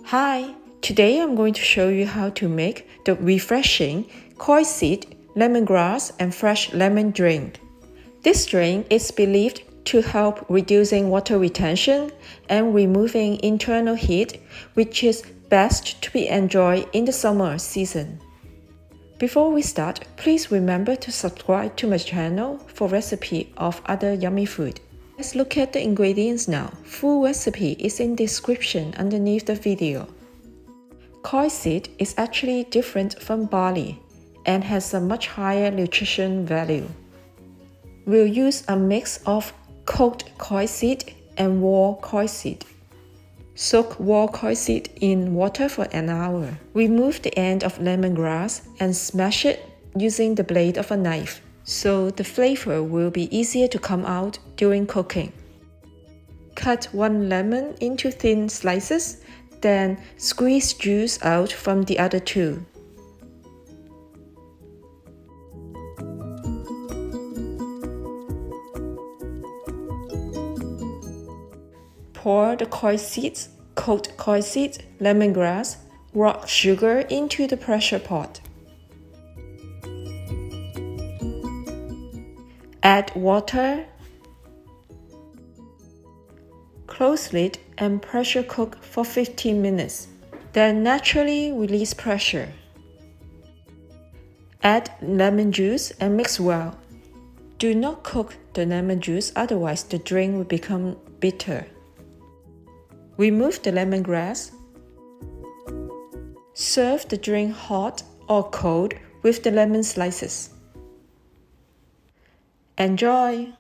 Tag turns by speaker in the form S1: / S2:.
S1: Hi, today I'm going to show you how to make the refreshing Coix Seed, lemongrass and fresh lemon drink. This drink is believed to help reducing water retention and removing internal heat, which is best to be enjoyed in the summer season. Before we start, please remember to subscribe to my channel for recipe of other yummy food. Let's look at the ingredients now. Full recipe is in description underneath the video. Coix seed is actually different from barley and has a much higher nutrition value. We'll use a mix of cooked coix seed and raw coix seed. Soak raw coix seed in water for an hour. Remove the end of lemongrass and smash it using the blade of a knife, so the flavor will be easier to come out during cooking. Cut one lemon into thin slices, then squeeze juice out from the other two. Pour the coix seeds, cooked coix seeds, lemongrass, rock sugar into the pressure pot. Add water. Close lid and pressure cook for 15 minutes. Then naturally release pressure. Add lemon juice and mix well. Do not cook the lemon juice, otherwise the drink will become bitter. Remove the lemongrass. Serve the drink hot or cold with the lemon slices. Enjoy!